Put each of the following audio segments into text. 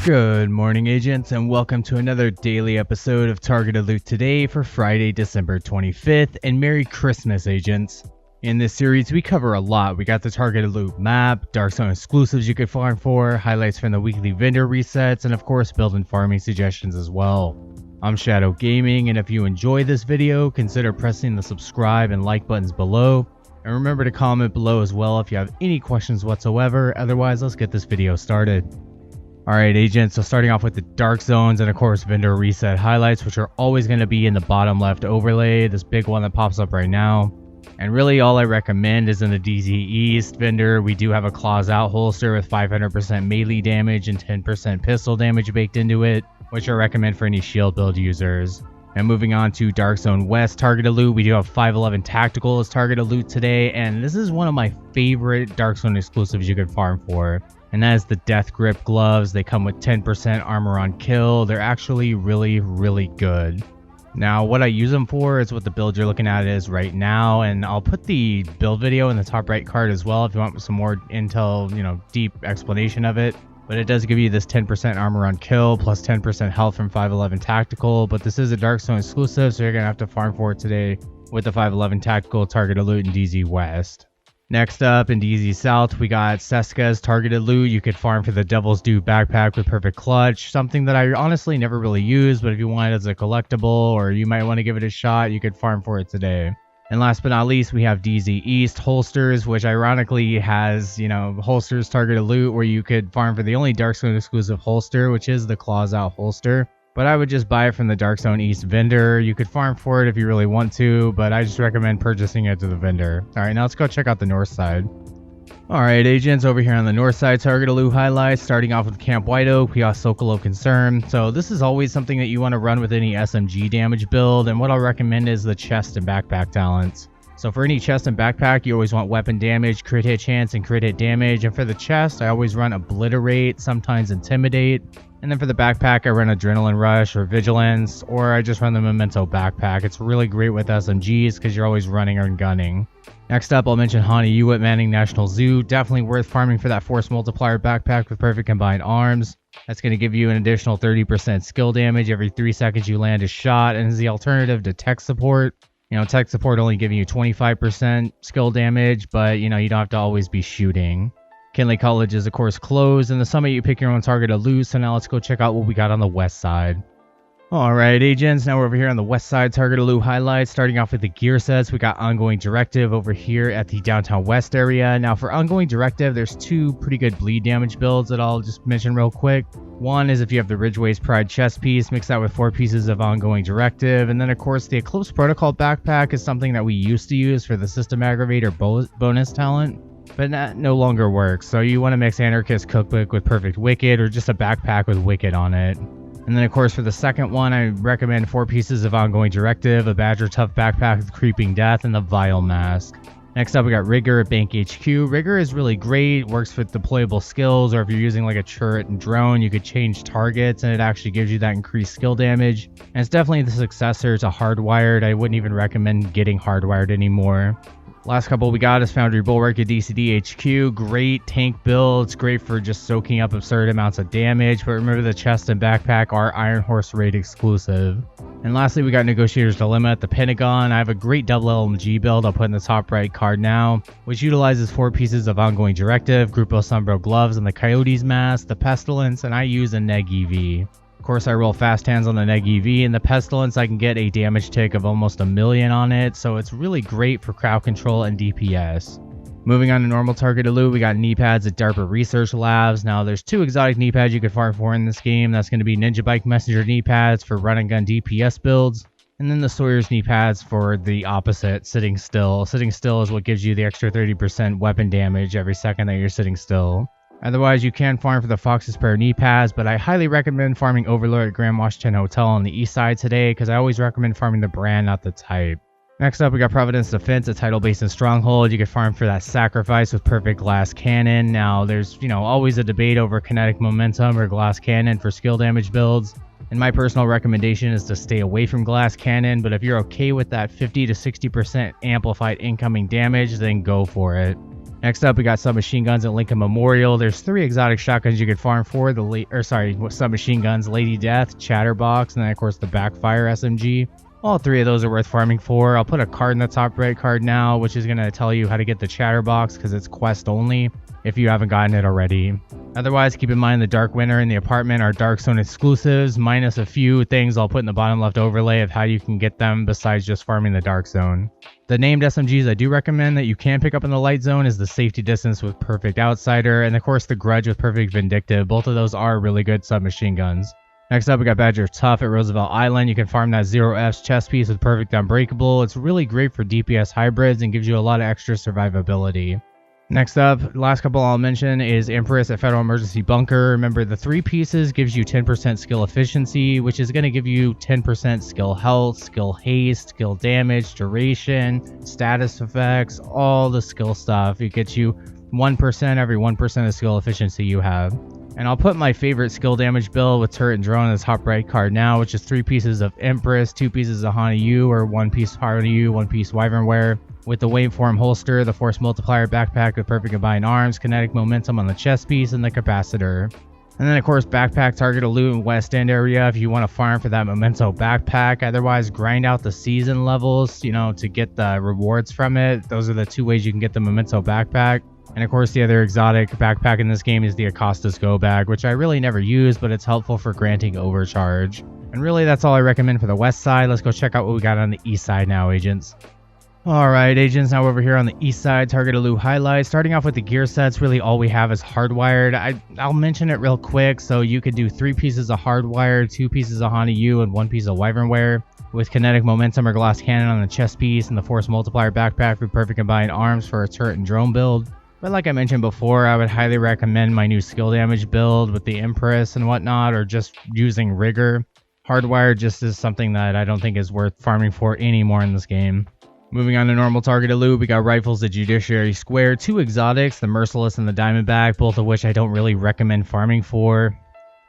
Good morning, agents, and welcome to another daily episode of Targeted Loot today for Friday, December 25th, and Merry Christmas, agents. In this series, we cover a lot. We got the Targeted Loot map, Dark Zone exclusives you could farm for, highlights from the weekly vendor resets, and of course, build and farming suggestions as well. I'm Shadow Gaming, and if you enjoy this video, consider pressing the subscribe and like buttons below. And remember to comment below as well if you have any questions whatsoever. Otherwise, let's get this video started. Alright, agents, so starting off with the Dark Zones and of course vendor reset highlights, which are always going to be in the bottom left overlay, this big one that pops up right now. And really all I recommend is in the DZ East vendor, we do have a claws out holster with 500% melee damage and 10% pistol damage baked into it, which I recommend for any shield build users. And moving on to Dark Zone West targeted loot, we do have 511 Tactical as targeted loot today, and this is one of my favorite Dark Zone exclusives you could farm for. And that is the Death Grip gloves. They come with 10% armor on kill. They're actually really good. Now what I use them for is what the build you're looking at is right now, and I'll put the build video in the top right card as well if you want some more intel, deep explanation of it. But it does give you this 10% armor on kill plus 10% health from 511 Tactical, but this is a Dark Zone exclusive, so you're gonna have to farm for it today with the 511 Tactical targeted loot in DZ West. Next up, in DZ South, we got Seska's targeted loot. You could farm for the Devil's Due backpack with perfect clutch, something that I honestly never really use, but if you want it as a collectible or you might want to give it a shot, you could farm for it today. And last but not least, we have DZ East holsters, which ironically has, holsters targeted loot where you could farm for the only Dark Zone exclusive holster, which is the claws out holster. But I would just buy it from the Dark Zone East vendor. You could farm for it if you really want to, but I just recommend purchasing it to the vendor. Alright, now let's go check out the north side. Alright, agents, over here on the north side, targeted loot highlights, starting off with Camp White Oak, we got Sokolo Concern. So this is always something that you want to run with any SMG damage build, and what I'll recommend is the chest and backpack talents. So for any chest and backpack, you always want weapon damage, crit hit chance, and crit hit damage. And for the chest, I always run Obliterate, sometimes Intimidate. And then for the backpack, I run Adrenaline Rush or Vigilance, or I just run the Memento backpack. It's really great with SMGs because you're always running or gunning. Next up, I'll mention Hani Uwit Manning National Zoo. Definitely worth farming for that Force Multiplier backpack with perfect combined arms. That's going to give you an additional 30% skill damage every 3 seconds you land a shot, and is the alternative to tech support. Tech support only giving you 25% skill damage, but you don't have to always be shooting. Kinley College is of course closed, and the summit you pick your own target to loot, so now let's go check out what we got on the west side. Alright, agents, now we're over here on the west side target loot highlights, starting off with the gear sets. We got Ongoing Directive over here at the downtown west area. Now for Ongoing Directive, there's two pretty good bleed damage builds that I'll just mention real quick. One is if you have the Ridgeway's Pride chest piece, mix that with 4 pieces of Ongoing Directive, and then of course the Eclipse Protocol backpack is something that we used to use for the System Aggravator bonus talent, but that no longer works. So you want to mix Anarchist Cookbook with Perfect Wicked, or just a backpack with Wicked on it. And then of course for the second one, I recommend 4 pieces of Ongoing Directive, a Badger Tough backpack with Creeping Death, and the Vile Mask. Next up, we got Rigger at Bank HQ. Rigger is really great, works with deployable skills, or if you're using like a turret and drone, you could change targets and it actually gives you that increased skill damage. And it's definitely the successor to Hardwired. I wouldn't even recommend getting Hardwired anymore. Last couple we got is Foundry Bulwark at DCD HQ. Great tank build. It's great for just soaking up absurd amounts of damage, but remember the chest and backpack are Iron Horse Raid exclusive. And lastly, we got Negotiator's Dilemma at the Pentagon. I have a great double LMG build I'll put in the top right card now, which utilizes 4 pieces of Ongoing Directive, Grupo Sombro gloves, and the Coyote's Mask, the Pestilence, and I use a Neg EV. Of course, I roll fast hands on the Neg EV, and the Pestilence I can get a damage tick of almost 1 million on it, so it's really great for crowd control and DPS. Moving on to normal targeted loot, we got knee pads at DARPA Research Labs. Now, there's 2 exotic knee pads you could farm for in this game. That's going to be Ninja Bike Messenger knee pads for run and gun DPS builds, and then the Sawyer's knee pads for the opposite, sitting still. Sitting still is what gives you the extra 30% weapon damage every second that you're sitting still. Otherwise, you can farm for the Fox's Pair knee pads, but I highly recommend farming Overlord at Grand Washington Hotel on the east side today, because I always recommend farming the brand, not the type. Next up, we got Providence Defense, a Tidal Basin Stronghold. You can farm for that Sacrifice with Perfect Glass Cannon. Now, there's, always a debate over Kinetic Momentum or Glass Cannon for skill damage builds. And my personal recommendation is to stay away from glass cannon, but if you're okay with that 50 to 60% amplified incoming damage, then go for it. Next up, we got submachine guns at Lincoln Memorial. There's 3 exotic shotguns you could farm for. Submachine guns, Lady Death, Chatterbox, and then of course the Backfire SMG. All 3 of those are worth farming for. I'll put a card in the top right card now, which is going to tell you how to get the Chatterbox because it's quest only if you haven't gotten it already. Otherwise, keep in mind the Dark Winter and the Apartment are Dark Zone exclusives, minus a few things I'll put in the bottom left overlay of how you can get them besides just farming the Dark Zone. The named SMGs I do recommend that you can pick up in the Light Zone is the Safety Distance with Perfect Outsider, and of course the Grudge with Perfect Vindictive. Both of those are really good submachine guns. Next up, we got Badger Tough at Roosevelt Island. You can farm that 0F's chest piece with Perfect Unbreakable. It's really great for DPS hybrids and gives you a lot of extra survivability. Next up, last couple I'll mention is Empress at Federal Emergency Bunker. Remember, the 3 pieces gives you 10% skill efficiency, which is going to give you 10% skill health, skill haste, skill damage, duration, status effects, all the skill stuff. It gets you 1% every 1% of skill efficiency you have. And I'll put my favorite skill damage build with turret and drone in this top right card now, which is 3 pieces of Empress, 2 pieces of Hana-Yu, or 1 piece Hana-Yu, 1 piece Wyvernware, with the Waveform holster, the Force Multiplier backpack with Perfect Combined Arms, Kinetic Momentum on the chest piece, and the Capacitor. And then of course backpack target a loot in West End area if you want to farm for that Memento backpack. Otherwise, grind out the season levels, to get the rewards from it. Those are the 2 ways you can get the Memento backpack. And of course the other exotic backpack in this game is the Acostas Go bag, which I really never use, but it's helpful for granting overcharge. And really that's all I recommend for the west side. Let's go check out what we got on the east side now, agents. Alright agents, now over here on the east side, target a loot highlights. Starting off with the gear sets, really all we have is hardwired. I'll mention it real quick. So you could do 3 pieces of hardwired, 2 pieces of Hana-Yu, and 1 piece of Wyvernware, with Kinetic Momentum or Glass Cannon on the chest piece, and the Force Multiplier backpack with Perfect Combined Arms for a turret and drone build. But like I mentioned before, I would highly recommend my new skill damage build with the Empress and whatnot, or just using Rigor. Hardwire just is something that I don't think is worth farming for anymore in this game. Moving on to normal targeted loot, we got rifles at Judiciary Square, 2 exotics, the Merciless and the Diamondback, both of which I don't really recommend farming for.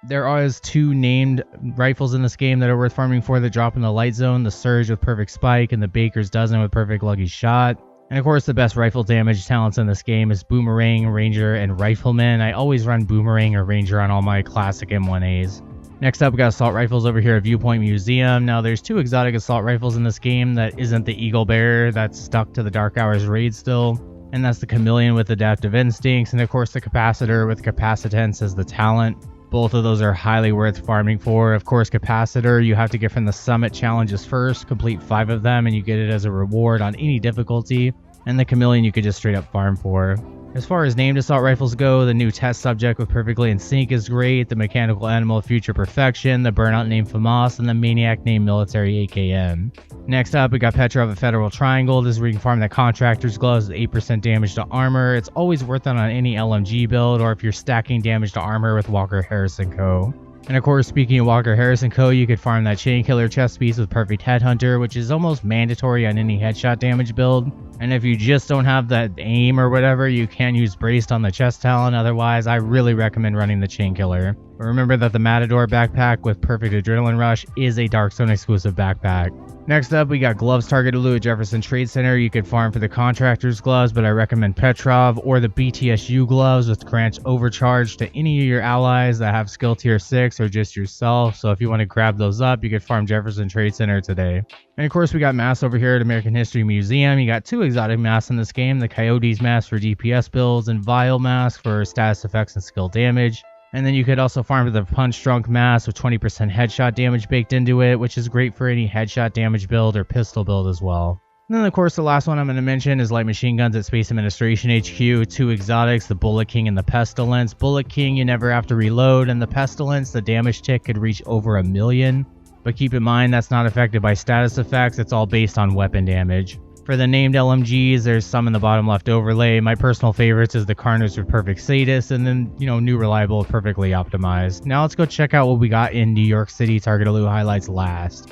There are 2 named rifles in this game that are worth farming for that drop in the Light Zone, the Surge with Perfect Spike and the Baker's Dozen with Perfect Lucky Shot. And of course the best rifle damage talents in this game is Boomerang, Ranger, and Rifleman. I always run Boomerang or Ranger on all my classic M1As. Next up, we got assault rifles over here at Viewpoint Museum. Now there's 2 exotic assault rifles in this game that isn't the Eagle Bearer that's stuck to the Dark Hours raid still. And that's the Chameleon with Adaptive Instincts, and of course the Capacitor with Capacitance as the talent. Both of those are highly worth farming for. Of course, Capacitor you have to get from the Summit challenges first, complete 5 of them, and you get it as a reward on any difficulty. And the Chameleon you could just straight up farm for. As far as named assault rifles go, the new Test Subject with Perfectly in Sync is great, the Mechanical Animal of Future Perfection, the Burnout named FAMAS, and the Maniac named Military AKM. Next up, we got Petrov at Federal Triangle. This is where you can farm that Contractor's Gloves with 8% damage to armor. It's always worth it on any LMG build, or if you're stacking damage to armor with Walker Harrison Co. And of course, speaking of Walker Harrison Co., you could farm that Chain Killer chest piece with Perfect Headhunter, which is almost mandatory on any headshot damage build. And if you just don't have that aim or whatever, you can use Braced on the chest talent. Otherwise, I really recommend running the Chain Killer. But remember that the Matador backpack with Perfect Adrenaline Rush is a Dark Zone exclusive backpack. Next up, we got gloves targeted loot at Jefferson Trade Center. You could farm for the Contractor's Gloves, but I recommend Petrov or the BTSU gloves, which grants overcharge to any of your allies that have skill tier 6 or just yourself. So if you want to grab those up, you could farm Jefferson Trade Center today. And of course, we got masks over here at American History Museum. You got 2 exotic masks in this game, the Coyotes mask for DPS builds and Vile mask for status effects and skill damage. And then you could also farm for the Punch Drunk mask with 20% headshot damage baked into it, which is great for any headshot damage build or pistol build as well. And then of course the last one I'm going to mention is light machine guns at Space Administration HQ, 2 exotics, the Bullet King and the Pestilence. Bullet King you never have to reload, and the Pestilence, the damage tick could reach over 1 million. But keep in mind that's not affected by status effects, it's all based on weapon damage. For the named LMGs, there's some in the bottom left overlay. My personal favorites is the Carnage with Perfect Sadist, and then, New Reliable Perfectly Optimized. Now let's go check out what we got in New York City targeted loot highlights last.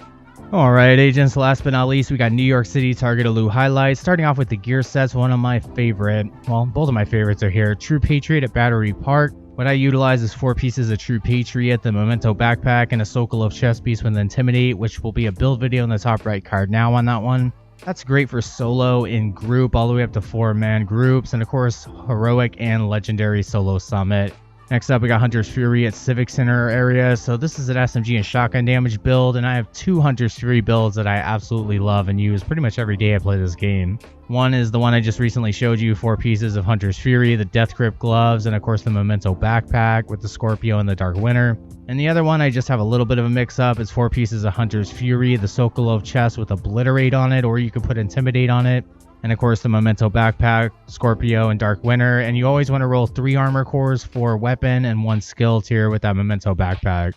Alright agents, last but not least, we got New York City targeted loot highlights. Starting off with the gear sets, one of my favorite, well, both of my favorites are here. True Patriot at Battery Park What I utilize is 4 pieces of True Patriot, the Memento Backpack, and a Sokolov chest piece with Intimidate, which will be a build video in the top right card now on that one. That's great for solo, in group, all the way up to 4-man groups, and of course, heroic and legendary solo summit. Next up, we got Hunter's Fury at Civic Center area. So this is an SMG and shotgun damage build, and I have 2 Hunter's Fury builds that I absolutely love and use pretty much every day I play this game. One is the one I just recently showed you, 4 pieces of Hunter's Fury, the Death Grip gloves, and of course the Memento Backpack with the Scorpio and the Dark Winter. And the other one I just have a little bit of a mix up. It's 4 pieces of Hunter's Fury, the Sokolov chest with Obliterate on it, or you could put Intimidate on it. And of course the Memento Backpack, Scorpio, and Dark Winter. And you always want to roll 3 armor cores for weapon and 1 skill tier with that Memento Backpack.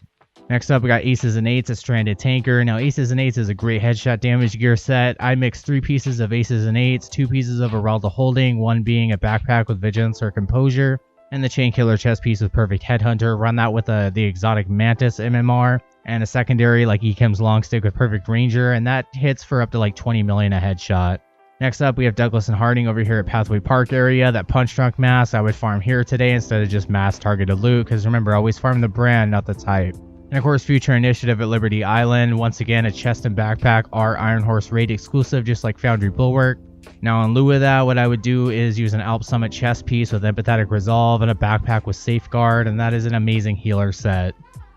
Next up, we got Aces and Eights, a Stranded Tanker. Now, Aces and Eights is a great headshot damage gear set. I mixed 3 pieces of Aces and Eights, 2 pieces of Heralda Holding, 1 being a backpack with Vigilance or Composure, and the Chain Killer chest piece with Perfect Headhunter. Run that with the exotic Mantis MMR, and a secondary like Ekim's Longstick with Perfect Ranger, and that hits for up to like 20 million a headshot. Next up, we have Douglas and Harding over here at Pathway Park area. That Punch Drunk mask I would farm here today instead of just mass targeted loot, because remember, always farm the brand, not the type. And of course, Future Initiative at Liberty Island. Once again, a chest and backpack are Iron Horse raid exclusive, just like Foundry Bulwark. Now, in lieu of that, what I would do is use an Alp Summit chest piece with Empathetic Resolve and a backpack with Safeguard, and that is an amazing healer set.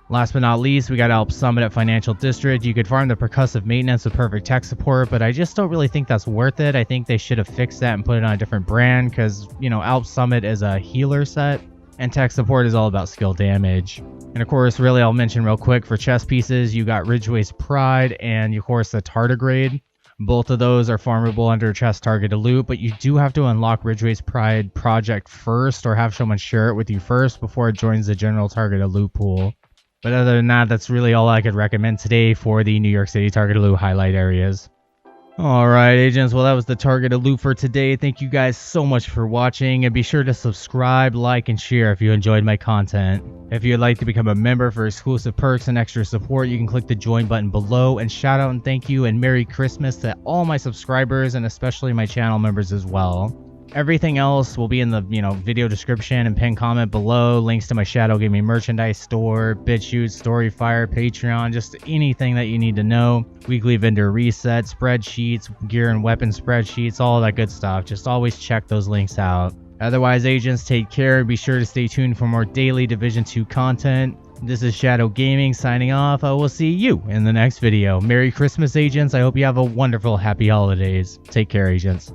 Last but not least, we got Alp Summit at Financial District. You could farm the Percussive Maintenance with Perfect Tech Support, but I just don't really think that's worth it. I think they should have fixed that and put it on a different brand, because, you know, Alp Summit is a healer set, and Tech Support is all about skill damage. And of course, really, I'll mention real quick for chest pieces, you got Ridgeway's Pride and, of course, the Tardigrade. Both of those are farmable under chest targeted loot, but you do have to unlock Ridgeway's Pride project first, or have someone share it with you first before it joins the general targeted loot pool. But other than that, that's really all I could recommend today for the New York City targeted loot highlight areas. Alright, agents, well, that was the targeted loot for today. Thank you guys so much for watching, and be sure to subscribe, like, and share if you enjoyed my content. If you'd like to become a member for exclusive perks and extra support, you can click the join button below. And shout out and thank you and Merry Christmas to all my subscribers, and especially my channel members as well. Everything else will be in the video description and pinned comment below. Links to my Shadow Gaming merchandise store, BitChute, Storyfire, Patreon, just anything that you need to know. Weekly vendor resets, spreadsheets, gear and weapon spreadsheets, all that good stuff. Just always check those links out. Otherwise, agents, take care. Be sure to stay tuned for more daily Division 2 content. This is Shadow Gaming signing off. I will see you in the next video. Merry Christmas, agents. I hope you have a wonderful, happy holidays. Take care, agents.